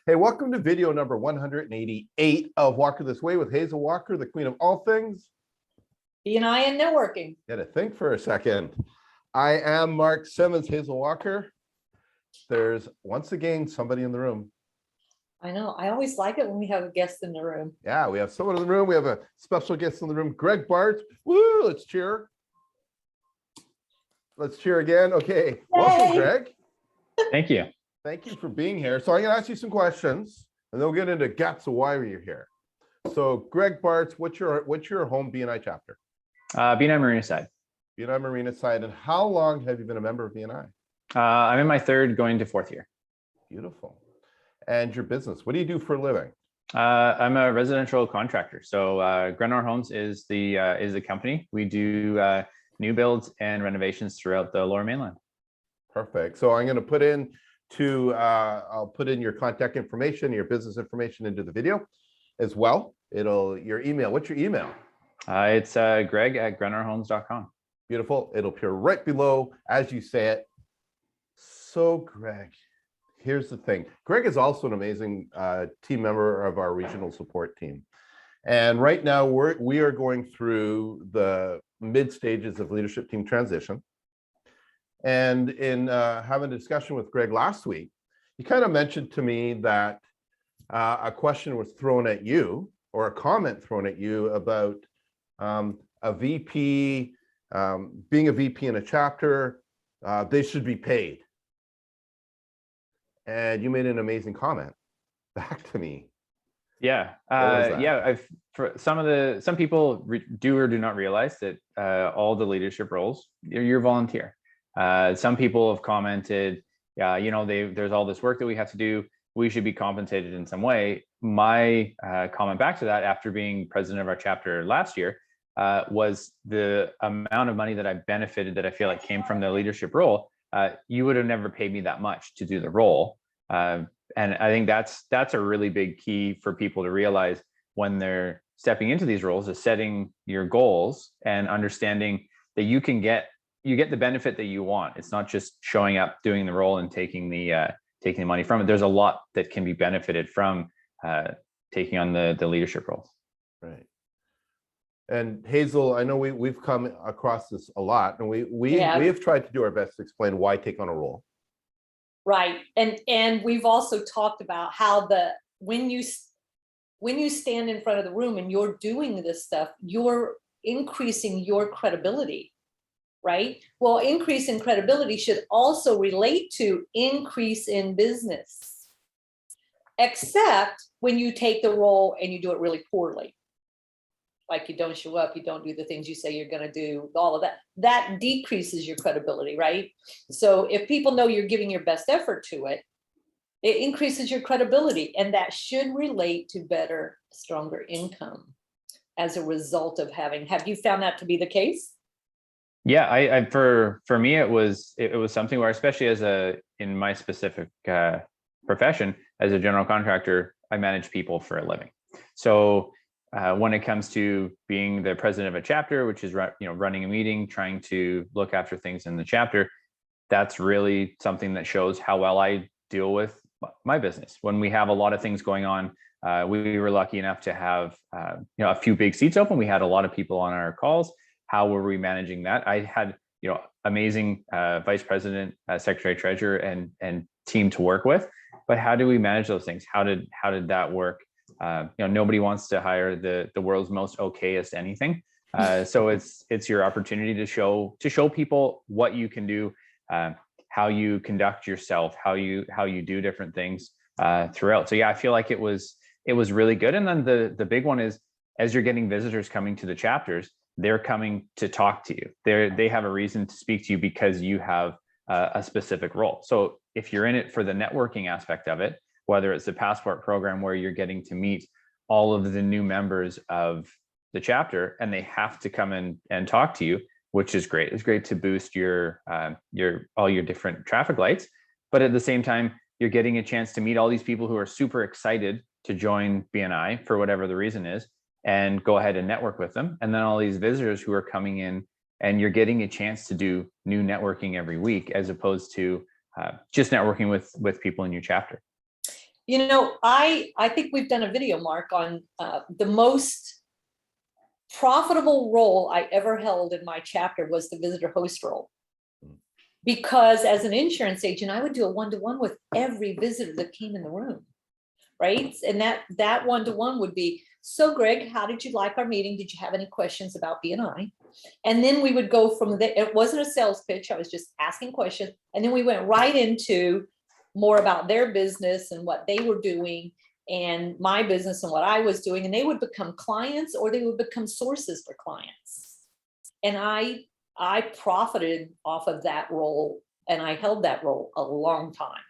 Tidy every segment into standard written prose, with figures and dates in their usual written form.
Hey, welcome to video number 188 of Walker This Way with Hazel Walker, the queen of all things B&I and networking. Got to think for a second. I am Mark Simmons, Hazel Walker. There's once again somebody in the room. I know. I always like it when we have a guest in the room. Yeah, we have someone in the room. We have a special guest in the room, Greg Bart. Woo, let's cheer. Let's cheer again. Okay, Yay. Welcome, Greg. Thank you. Thank you for being here. So I'm going to ask you some questions, and then we'll get into guts of why you're here. So, Greg Bart, what's your home BNI chapter? BNI Marina side. BNI Marina side. And how long have you been a member of BNI? I'm in my third, going to fourth year. Beautiful. And your business, what do you do for a living? I'm a residential contractor. So Grenor Homes is the company. We do new builds and renovations throughout the Lower Mainland. Perfect. So I'm going to put in I'll put in your contact information, your business information into the video as well. Your email. What's your email? It's greg@grenorhomes.com. Beautiful. It'll appear right below as you say it. So Greg, here's the thing. Greg is also an amazing team member of our regional support team. And right now we are going through the mid stages of leadership team transition. And in having a discussion with Greg last week, he kind of mentioned to me that a question was thrown at you, or a comment thrown at you about a VP, being a VP in a chapter, they should be paid. And you made an amazing comment back to me. Yeah, yeah. Some people do or do not realize that all the leadership roles, you're volunteer. Some people have commented, there's all this work that we have to do. We should be compensated in some way. My comment back to that, after being president of our chapter last year, was the amount of money that I benefited, that I feel like came from the leadership role. You would have never paid me that much to do the role. And I think that's a really big key for people to realize when they're stepping into these roles, is setting your goals and understanding that you get the benefit that you want. It's not just showing up, doing the role, and taking the money from it. There's a lot that can be benefited from taking on the leadership roles. Right. And Hazel, I know we've come across this a lot, and we have tried to do our best to explain why take on a role. Right. And we've also talked about how when you stand in front of the room and you're doing this stuff, you're increasing your credibility. Right? Well, increase in credibility should also relate to increase in business, except when you take the role and you do it really poorly. Like you don't show up, you don't do the things you say you're going to do, all of that decreases your credibility, right? So if people know you're giving your best effort to it, it increases your credibility, and that should relate to better, stronger income as a result of have you found that to be the case? Yeah, I for me it was something where, especially in my specific profession as a general contractor, I manage people for a living. So when it comes to being the president of a chapter, which is running a meeting, trying to look after things in the chapter, that's really something that shows how well I deal with my business. When we have a lot of things going on, we were lucky enough to have a few big seats open. We had a lot of people on our calls. How were we managing that? I had, amazing vice president, secretary, treasurer, and team to work with. But how do we manage those things? How did that work? Nobody wants to hire the world's most okayest anything. So it's your opportunity to show people what you can do, how you conduct yourself, how you do different things throughout. So yeah, I feel like it was really good. And then the big one is, as you're getting visitors coming to the chapters, they're coming to talk to you. They have a reason to speak to you because you have a specific role. So if you're in it for the networking aspect of it, whether it's the passport program where you're getting to meet all of the new members of the chapter and they have to come in and talk to you, which is great. It's great to boost your all your different traffic lights. But at the same time, you're getting a chance to meet all these people who are super excited to join BNI for whatever the reason is, and go ahead and network with them. And then all these visitors who are coming in, and you're getting a chance to do new networking every week, as opposed to just networking with people in your chapter. I think we've done a video, Mark, on the most profitable role I ever held in my chapter was the visitor host role. Because as an insurance agent, I would do a one-to-one with every visitor that came in the room, right? And that one-to-one would be, so Greg, how did you like our meeting? Did you have any questions about BNI? And then we would go from there. It wasn't a sales pitch. I was just asking questions. And then we went right into more about their business and what they were doing and my business and what I was doing. And they would become clients or they would become sources for clients. And I profited off of that role, and I held that role a long time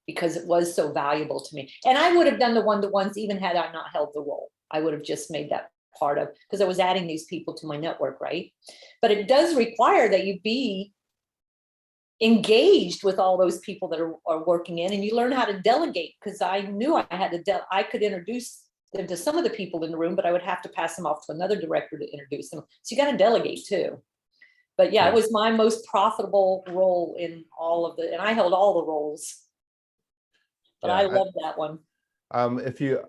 because it was so valuable to me. And I would have done the one-to-ones even had I not held the role. I would have just made that part of, because I was adding these people to my network, right? But it does require that you be engaged with all those people that are working in, and you learn how to delegate, because I knew I had to, I could introduce them to some of the people in the room, but I would have to pass them off to another director to introduce them. So you got to delegate too. But yeah, it was my most profitable role in all of the, and I held all the roles. But I loved that one. I feel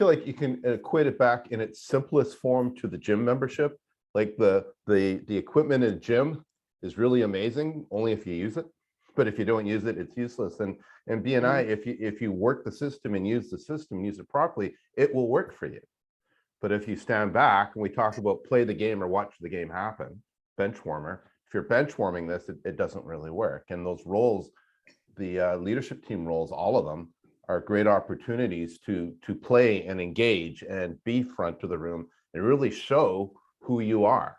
like you can equate it back in its simplest form to the gym membership. Like the equipment in gym is really amazing only if you use it. But if you don't use it, it's useless. And BNI, if you work the system and use the system, use it properly, it will work for you. But if you stand back and we talk about play the game or watch the game happen, bench warmer, if you're bench warming this, it doesn't really work. And those roles, the leadership team roles, all of them are great opportunities to play and engage and be front of the room and really show who you are.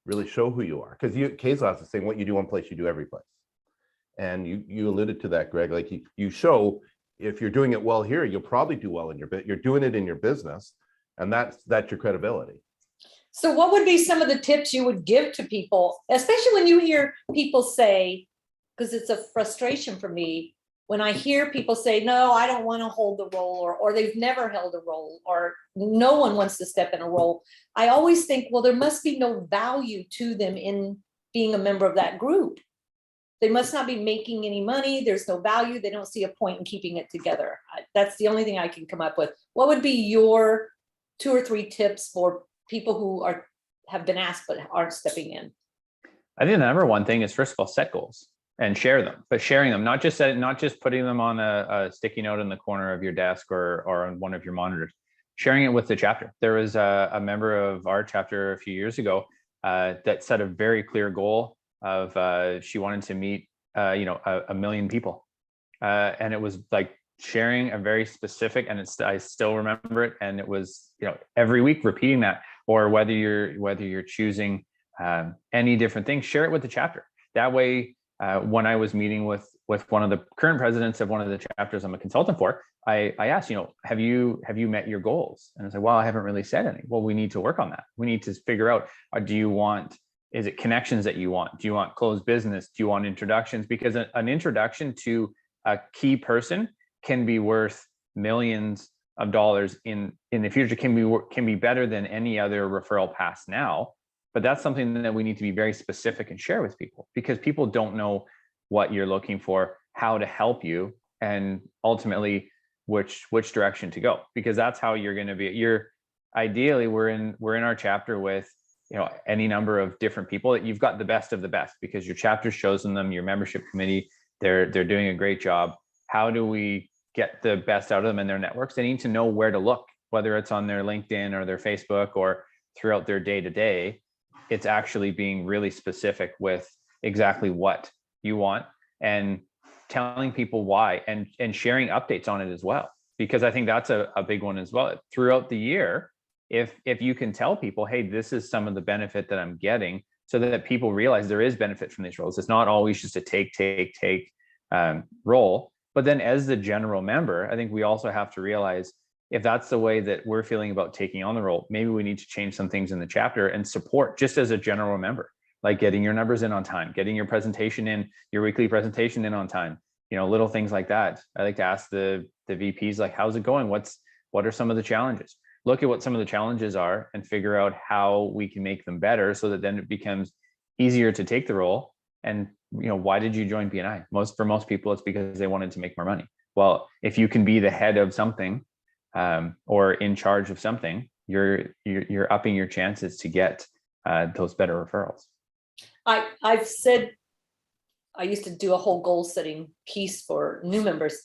Really show who you are. Because Kazos is saying what you do one place, you do every place. And you alluded to that, Greg. Like you show if you're doing it well here, you'll probably do well in your bit. You're doing it in your business, and that's your credibility. So what would be some of the tips you would give to people, especially when you hear people say, because it's a frustration for me, when I hear people say, no, I don't want to hold the role, or they've never held a role, or no one wants to step in a role. I always think, well, there must be no value to them in being a member of that group. They must not be making any money. There's no value. They don't see a point in keeping it together. That's the only thing I can come up with. What would be your 2 or 3 tips for people who have been asked but aren't stepping in? I think the number one thing is, first of all, set goals and share them, but sharing them, not just putting them on a sticky note in the corner of your desk or on one of your monitors, sharing it with the chapter. There was a member of our chapter a few years ago that set a very clear goal of she wanted to meet, 1 million people. And it was like sharing a very specific, and I still remember it. And it was, every week repeating that, or whether you're choosing any different thing, share it with the chapter. That way, when I was meeting with one of the current presidents of one of the chapters I'm a consultant for, I asked, have you met your goals? And I said, well, I haven't really said any. Well, we need to work on that. We need to figure out, is it connections that you want? Do you want closed business? Do you want introductions? Because an introduction to a key person can be worth millions of dollars in the future, can be better than any other referral pass now. But that's something that we need to be very specific and share with people, because people don't know what you're looking for, how to help you, and ultimately which direction to go, because that's how you're going to be. Ideally, we're in our chapter with any number of different people that you've got the best of the best, because your chapter's chosen them, your membership committee, they're doing a great job. How do we get the best out of them in their networks? They need to know where to look, whether it's on their LinkedIn or their Facebook or throughout their day-to-day. It's actually being really specific with exactly what you want and telling people why, and sharing updates on it as well, because I think that's a big one as well. Throughout the year, if you can tell people, hey, this is some of the benefit that I'm getting, so that people realize there is benefit from these roles. It's not always just a take role. But then as the general member, I think we also have to realize, if that's the way that we're feeling about taking on the role, maybe we need to change some things in the chapter and support just as a general member, like getting your numbers in on time, getting your presentation in, your weekly presentation in on time, little things like that. I like to ask the VPs, like, how's it going? What are some of the challenges? Look at what some of the challenges are and figure out how we can make them better, so that then it becomes easier to take the role. And why did you join BNI? For most people, it's because they wanted to make more money. Well, if you can be the head of something or in charge of something, you're upping your chances to get those better referrals. I've said, I used to do a whole goal setting piece for new members,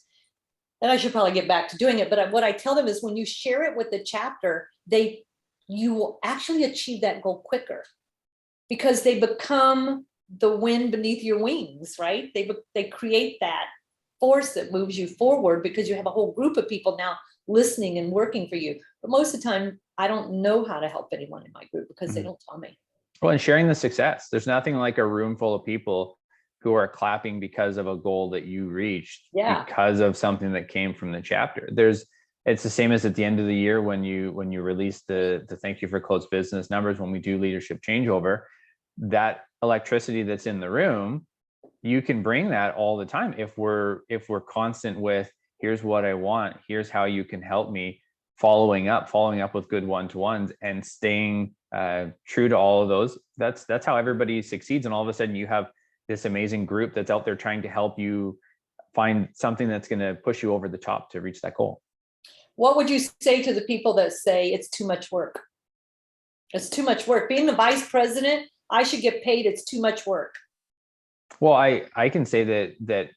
and I should probably get back to doing it. But what I tell them is when you share it with the chapter, you will actually achieve that goal quicker because they become the wind beneath your wings, right? They create that force that moves you forward because you have a whole group of people now listening and working for you. But most of the time, I don't know how to help anyone in my group because they don't tell me. Well, and sharing the success. There's nothing like a room full of people who are clapping because of a goal that you reached because of something that came from the chapter. It's the same as at the end of the year when you release the thank you for closed business numbers, when we do leadership changeover, that electricity that's in the room, you can bring that all the time if we're constant with here's what I want, here's how you can help me, following up with good one-to-ones and staying true to all of those. That's how everybody succeeds. And all of a sudden you have this amazing group that's out there trying to help you find something that's going to push you over the top to reach that goal. What would you say to the people that say it's too much work? It's too much work. Being the vice president, I should get paid. It's too much work. Well, I can say that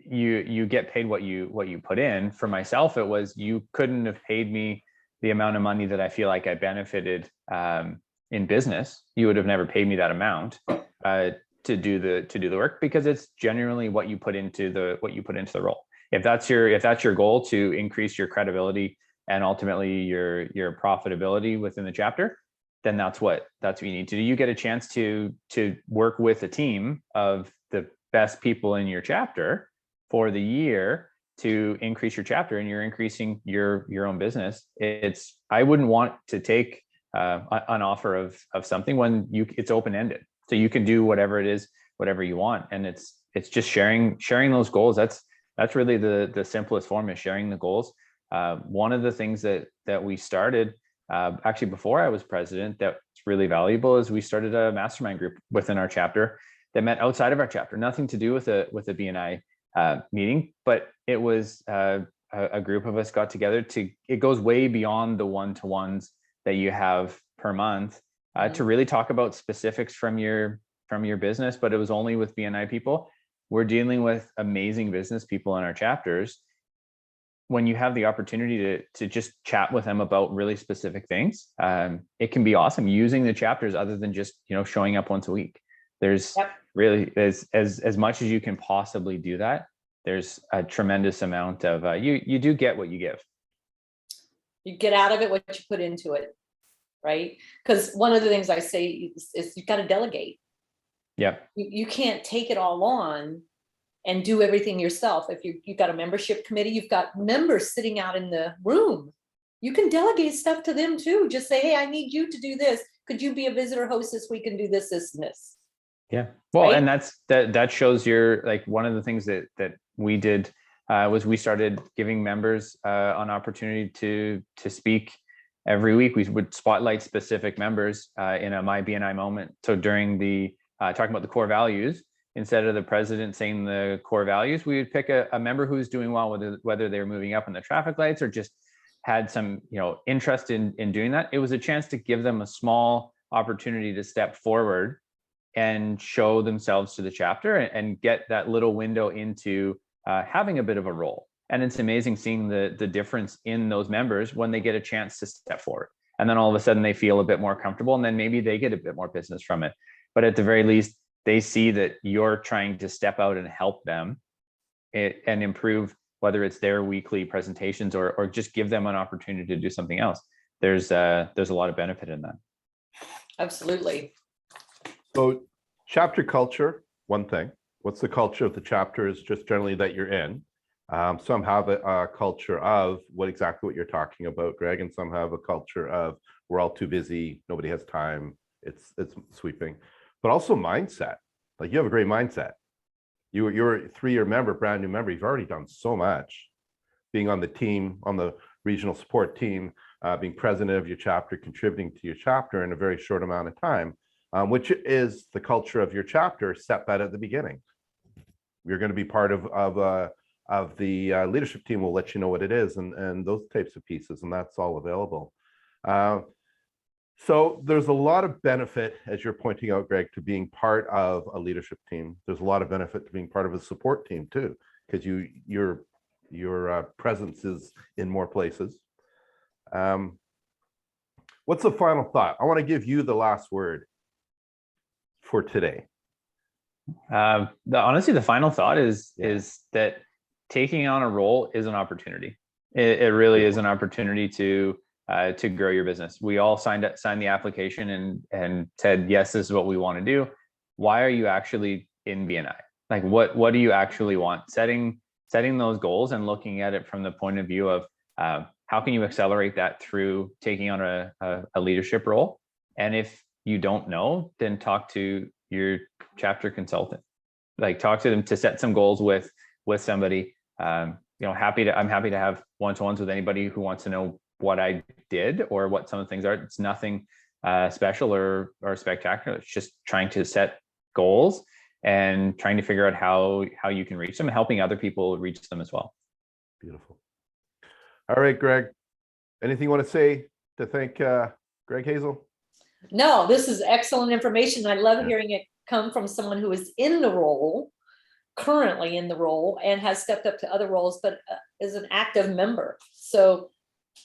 you get paid what you put in. For myself, it was you couldn't have paid me the amount of money that I feel like I benefited in business. You would have never paid me that amount to do the work because it's generally what you put into the role. If that's your goal to increase your credibility and ultimately your profitability within the chapter, then that's what you need to do. You get a chance to work with a team of the best people in your chapter for the year to increase your chapter, and you're increasing your own business. I wouldn't want to take an offer of something when it's open-ended. So you can do whatever it is, whatever you want. And it's just sharing those goals. That's really the simplest form, is sharing the goals. One of the things that we started actually before I was president that's really valuable is we started a mastermind group within our chapter that met outside of our chapter, nothing to do with a BNI meeting, but it was a group of us got together it goes way beyond the one-to-ones that you have per month to really talk about specifics from your business. But it was only with BNI people. We're dealing with amazing business people in our chapters. When you have the opportunity to just chat with them about really specific things, it can be awesome using the chapters other than just showing up once a week. There's really as much as you can possibly do that. There's a tremendous amount of you do get what you give. You get out of it what you put into it, right? Because one of the things I say is you've got to delegate. Yeah, you can't take it all on and do everything yourself. If you've got a membership committee, you've got members sitting out in the room, you can delegate stuff to them too. Just say, hey, I need you to do this. Could you be a visitor host this week and do this, this, and this? Yeah. Well, right? And that shows one of the things that we did was we started giving members an opportunity to speak every week. We would spotlight specific members in a My BNI moment. So during the talking about the core values, instead of the president saying the core values, we would pick a member who's doing well, whether they're moving up in the traffic lights or just had some interest in doing that. It was a chance to give them a small opportunity to step forward and show themselves to the chapter and get that little window into having a bit of a role. And it's amazing seeing the difference in those members when they get a chance to step forward. And then all of a sudden they feel a bit more comfortable, and then maybe they get a bit more business from it. But at the very least, they see that you're trying to step out and help them and improve, whether it's their weekly presentations or just give them an opportunity to do something else. There's a lot of benefit in that. Absolutely. So chapter culture, one thing. What's the culture of the chapter is just generally that you're in. Some have a culture of exactly what you're talking about, Greg, and some have a culture of we're all too busy, nobody has time, it's sweeping. But also mindset. Like, you have a great mindset. You're a 3-year member, brand new member. You've already done so much. Being on the team, on the regional support team, being president of your chapter, contributing to your chapter in a very short amount of time, which is the culture of your chapter set that at the beginning. You're going to be part of of the leadership team will let you know what it is, and those types of pieces, and that's all available. So there's a lot of benefit, as you're pointing out, Greg, to being part of a leadership team. There's a lot of benefit to being part of a support team too, because your presence is in more places. What's the final thought? I want to give you the last word for today. Honestly, the final thought is that taking on a role is an opportunity. It really is an opportunity to grow your business. We all signed the application and said, yes, this is what we want to do. Why are you actually in BNI? Like, what do you actually want? Setting those goals and looking at it from the point of view of how can you accelerate that through taking on a leadership role? And if you don't know, then talk to your chapter consultant. Like, talk to them to set some goals with somebody. I'm happy to have one-to-ones with anybody who wants to know what I did or what some of the things are. It's nothing special or spectacular. It's just trying to set goals and trying to figure out how you can reach them and helping other people reach them as well. Beautiful. All right, Greg, anything you want to say to thank Greg Hazel? No, this is excellent information. I love hearing it come from someone who is in the role, currently in the role, and has stepped up to other roles, but is an active member. So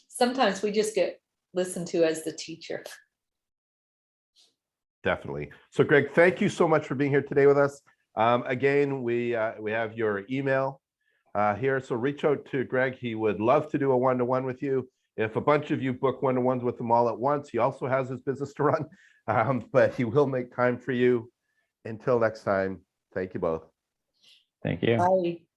sometimes we just get listened to as the teacher. Definitely. So Greg, thank you so much for being here today with us. Again, we have your email here, so reach out to Greg. He would love to do a one-to-one with you. If a bunch of you book one-to-ones with him all at once, he also has his business to run, but he will make time for you. Until next time, thank you both. Thank you. Bye.